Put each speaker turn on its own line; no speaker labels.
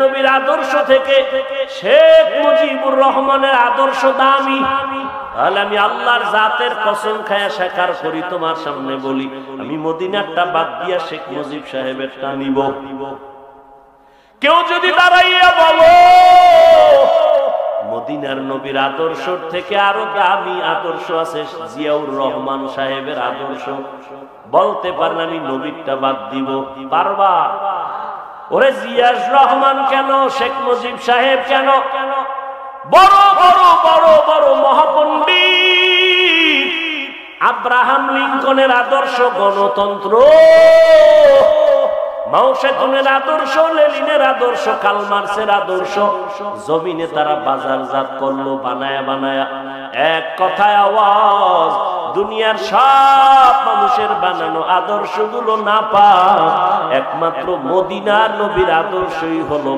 নবীর আদর্শ থেকে শেখ মুজিবুর রহমানের আদর্শ দামি, তাহলে আমি আল্লাহর জাতের কসম খায়া স্বীকার করি, তোমার সামনে বলি, আমি মদিনারটা বাদ দিয়া শেখ মুজিব সাহেবেরটা নিব। কেউ যদি দাঁড়াইয়া বলো মদিনার নবীর আদর্শ থেকে আরো দামি আদর্শ আছে জিয়াউর রহমান সাহেবের আদর্শ, বলতে পারেন আমি নবীরটা বাদ দিব, পারবা? ওরে জিয়াউর রহমান কেন, শেখ মুজিব সাহেব কেন, বড় বড় বড় বড় মহাপণ্ডিত আব্রাহাম লিঙ্কনের আদর্শ গণতন্ত্র, মাও সেতুনের আদর্শ, লেনিনের আদর্শ, কার্ল মার্ক্সের আদর্শ জমিনে তারা বাজারজাত করলো বানায়া বানায়া। এক কথায় আওয়াজ, দুনিয়ার সব মানুষের বানানো আদর্শগুলো না পায়, একমাত্র মদিনার নবীর আদর্শই হলো